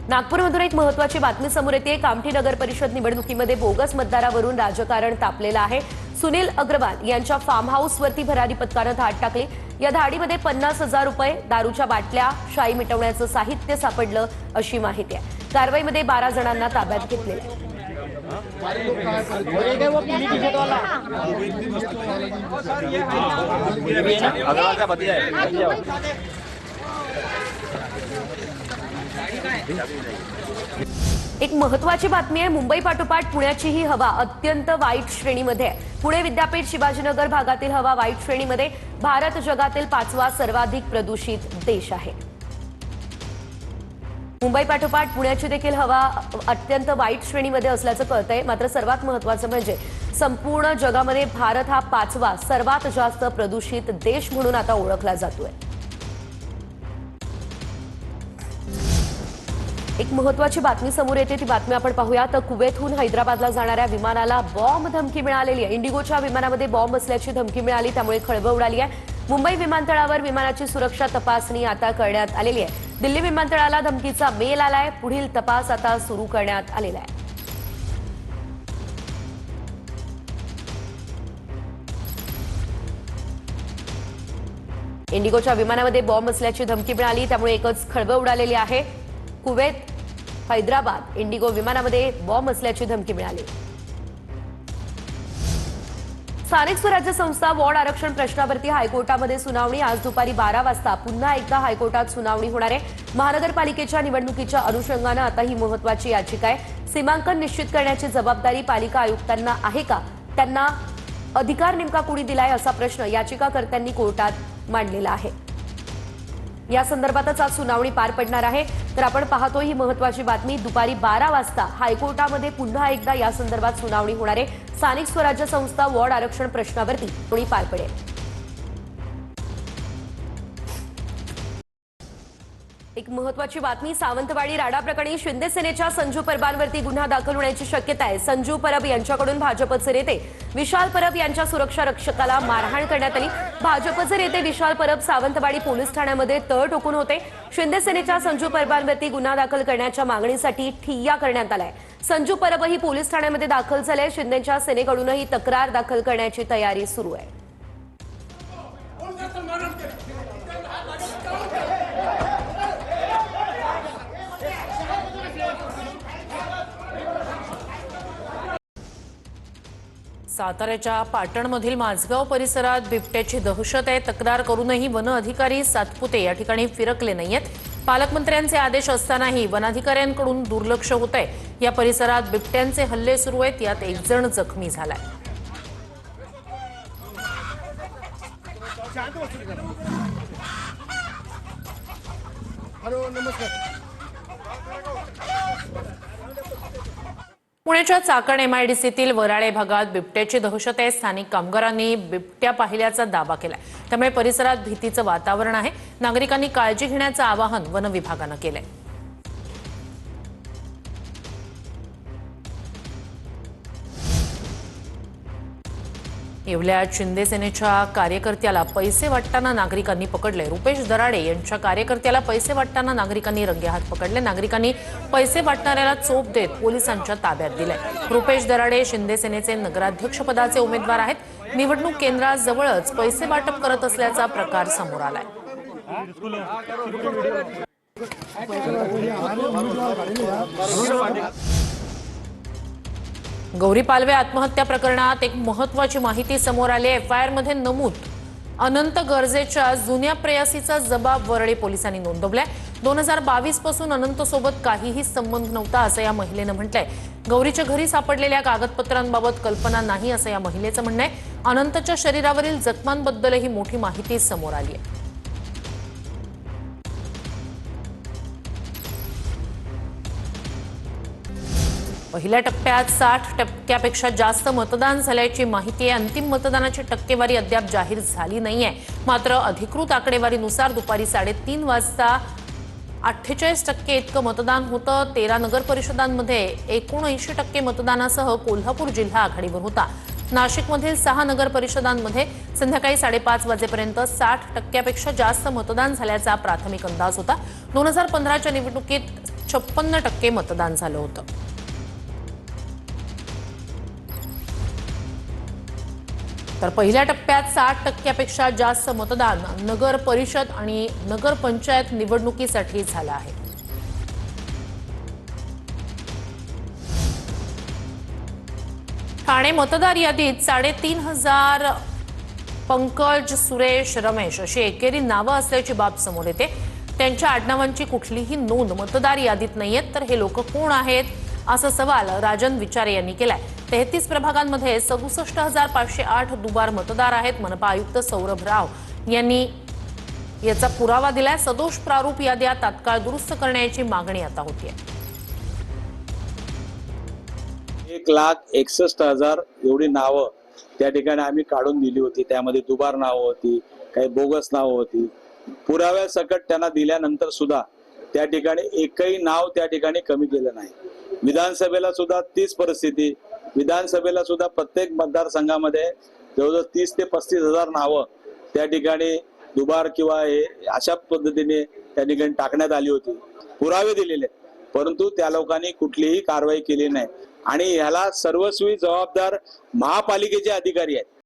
नागपूरमधून एक महत्त्वाची बातमी समोर येते। कामठी नगर परिषद निवडणुकीमध्ये बोगस मतदारावरून राजकारण तापलेलं आहे। सुनील अग्रवाल यांच्या फार्म हाऊसवरती भरारी पथकानं धाड टाकली। या धाडीमध्ये 50,000 रुपये, दारूच्या बाटल्या, शाई मिटवण्याचं साहित्य सापडलं अशी माहिती आहे। कारवाईमध्ये 12 जणांना ताब्यात घेतले। एक महत्त्वाची बातमी आहे। मुंबई पाठोपाठ पुण्याची ही हवा अत्यंत वाईट श्रेणीमध्ये आहे। पुणे विद्यापीठ शिवाजीनगर भागातील हवा वाईट श्रेणीमध्ये। भारत जगातील 5वा सर्वाधिक प्रदूषित देश आहे। मुंबई पाठोपाठ पुण्याची देखील हवा अत्यंत वाईट श्रेणीमध्ये असल्याचं कळतंय। मात्र सर्वात महत्त्वाचं म्हणजे संपूर्ण जगामध्ये भारत हा 5वा सर्वात जास्त प्रदूषित देश म्हणून आता ओळखला जातोय। एक महत्त्वाची बातमी समोर येते, ती बातमी आपण पाहूया। तर कुवेतहून हैदराबादला जाणाऱ्या विमानाला बॉम्ब धमकी मिळालेली आहे। इंडिगोच्या विमानामध्ये बॉम्ब असल्याची धमकी मिळाली, त्यामुळे खळबळ उडाली आहे। मुंबई विमानतळावर विमानाची सुरक्षा तपासणी आता करण्यात आलेली आहे। दिल्ली विमानतळाला धमकीचा मेल आलाय। पुढील तपास आता सुरू करण्यात आलेला आहे। इंडिगोच्या विमानामध्ये बॉम्ब असल्याची धमकी मिळाली, त्यामुळे एकच खळबळ उडालेली आहे। कुवेत हैदराबाद इंडिगो विमानामध्ये बॉम्ब असल्याची धमकी मिळाली। स्थानिक स्वराज्य संस्था वॉर्ड आरक्षण प्रश्नावरती हायकोर्टामध्ये सुनावणी। आज दुपारी 12 वाजता पुन्हा एकदा हायकोर्टात सुनावणी होणार आहे। महानगरपालिकेच्या निवडणुकीच्या अनुषंगाने आता ही महत्त्वाची याचिका आहे। सीमांकन निश्चित करण्याची जबाबदारी पालिका आयुक्तांना आहे का, त्यांना अधिकार नेमका कोणी दिलाय असा प्रश्न याचिकाकर्त्यांनी कोर्टात मांडलेला आहे। या संदर्भातच आज सुनावणी पार पडणार आहे। तर आपण पाहतोय ही महत्त्वाची बातमी। दुपारी 12 वाजता हायकोर्टामध्ये पुन्हा एकदा या संदर्भात सुनावणी होणार आहे। स्थानिक स्वराज्य संस्था वॉर्ड आरक्षण प्रश्नावरती सुनावणी पार पडेल। एक महत्त्वाची बातमी, सावंतवाडी राडा प्रकरणी शिंदे सेनेच्या संजू परबांवरती गुन्हा दाखल होण्याची शक्यता आहे। संजू परब यांच्याकडून भाजपचे नेते विशाल परब यांच्या सुरक्षा रक्षकाला मारहाण करण्यात आली। भाजपचे नेते विशाल परब सावंतवाडी पोलीस ठाण्यामध्ये तळ ठोकून होते। शिंदे सेनेच्या संजू परबांवरती गुन्हा दाखल करण्याच्या मागणीसाठी ठिय्या करण्यात आलाय। संजू परबही पोलीस ठाण्यामध्ये दाखल झाले। शिंदेच्या सेनेकडूनही तक्रार दाखल करण्याची तयारी सुरू आहे। साताऱ्याच्या पाटणमधील माझगाव परिसरात बिबट्याची दहशत आहे। तक्रार करूनही वन अधिकारी सातपुते या ठिकाणी फिरकले नाहीयेत। पालकमंत्र्यांचे आदेश असतानाही वनाधिकाऱ्यांकडून दुर्लक्ष होतंय। या परिसरात बिबट्यांचे हल्ले सुरू आहेत, यात एक जण जखमी झालाय। पुण्याच्या चाकण एमआयडीसीतील वराळे भागात बिबट्याची दहशत आहे। स्थानिक कामगारांनी बिबट्या पाहिल्याचा दावा केलाय, त्यामुळे परिसरात भीतीचं वातावरण आहे। नागरिकांनी काळजी घेण्याचं आवाहन वन विभागानं केलंय। येवल्यात शिंदे सेनेच्या कार्यकर्त्याला पैसे वाटताना नागरिकांनी पकडले। रुपेश दराडे यांच्या कार्यकर्त्याला पैसे वाटताना नागरिकांनी रंगेहात पकडले। नागरिकांनी पैसे वाटणाऱ्याला चोप देत पोलिसांच्या ताब्यात दिले। रुपेश दराडे शिंदे सेनेचे नगराध्यक्षपदाचे उमेदवार आहेत। निवडणूक केंद्राजवळच पैसे वाटप करत असल्याचा प्रकार समोर आलाय। गौरी पालवे आत्महत्या प्रकरणात एक महत्त्वाची माहिती समोर आली। एफआयआर मध्ये नमूद अनंत गरजेच्या जुन्या प्रेयसीचा जबाब वरळी पोलिसांनी नोंदवलाय। 2022 पासून अनंत सोबत काहीही संबंध नव्हता असं या महिलेनं म्हटलंय। गौरीच्या घरी सापडलेल्या कागदपत्रांबाबत कल्पना नाही असं या महिलेचं म्हणणं आहे। अनंतच्या शरीरावरील जखमांबद्दलही मोठी माहिती समोर आली आहे। पहिल्या टप्प्यात 60% जास्त मतदान झाल्याची माहिती आहे। अंतिम मतदानाची टक्केवारी अद्याप जाहीर झाली नाहीये। मात्र अधिकृत आकडेवारीनुसार दुपारी 3:30 वाजता 48% इतकं मतदान होतं। 13 नगर परिषदांमध्ये 79% मतदानासह कोल्हापूर जिल्हा आघाडीवर होता। नाशिकमधील 6 नगर परिषदांमध्ये संध्याकाळी 5:30 वाजेपर्यंत 60%पेक्षा जास्त मतदान झाल्याचा प्राथमिक अंदाज होता। 2015च्या निवडणुकीत 56% मतदान झालं होतं. तर पहिल्या टप्प्यात 60% जास्त मतदान नगर परिषद आणि नगर पंचायत निवडणुकीसाठी झालं आहे. ठाणे मतदार यादीत 3,500 पंकज, सुरेश, रमेश अशी एकेरी नावं असल्याची बाब समोर येते. त्यांच्या आडनावांची कुठलीही नोंद मतदार यादीत नाहीये. तर हे लोक कोण आहेत असा सवाल राजन विचारे यांनी केलाय. 33 प्रभागांमध्ये 67,508 दुबार मतदार आहेत. मनपा आयुक्त सौरभ राव यांनी याचा पुरावा दिलाय. सदोष प्रारूप याद्या तात्काळ दुरुस्त करण्याची मागणी आता होतीये. 1,61,000 एवढी नावं त्या ठिकाणी आम्ही काढून दिली होती. त्यामध्ये दुबार नावं होती, काही बोगस नावं होती. पुराव्यासकट त्यांना दिल्यानंतर सुद्धा त्या ठिकाणी एकही नाव त्या ठिकाणी कमी केलं नाही. विधानसभेला सुद्धा तीच परिस्थिती. विधानसभेला सुद्धा प्रत्येक मतदारसंघामध्ये जवळजवळ 30 ते 35,000 नावं त्या ठिकाणी दुबार किंवा हे अशा पद्धतीने त्या ठिकाणी टाकण्यात आली होती. पुरावे दिलेले, परंतु त्या लोकांनी कुठलीही कारवाई केली नाही. आणि ह्याला सर्वस्वी जबाबदार महापालिकेचे अधिकारी आहेत.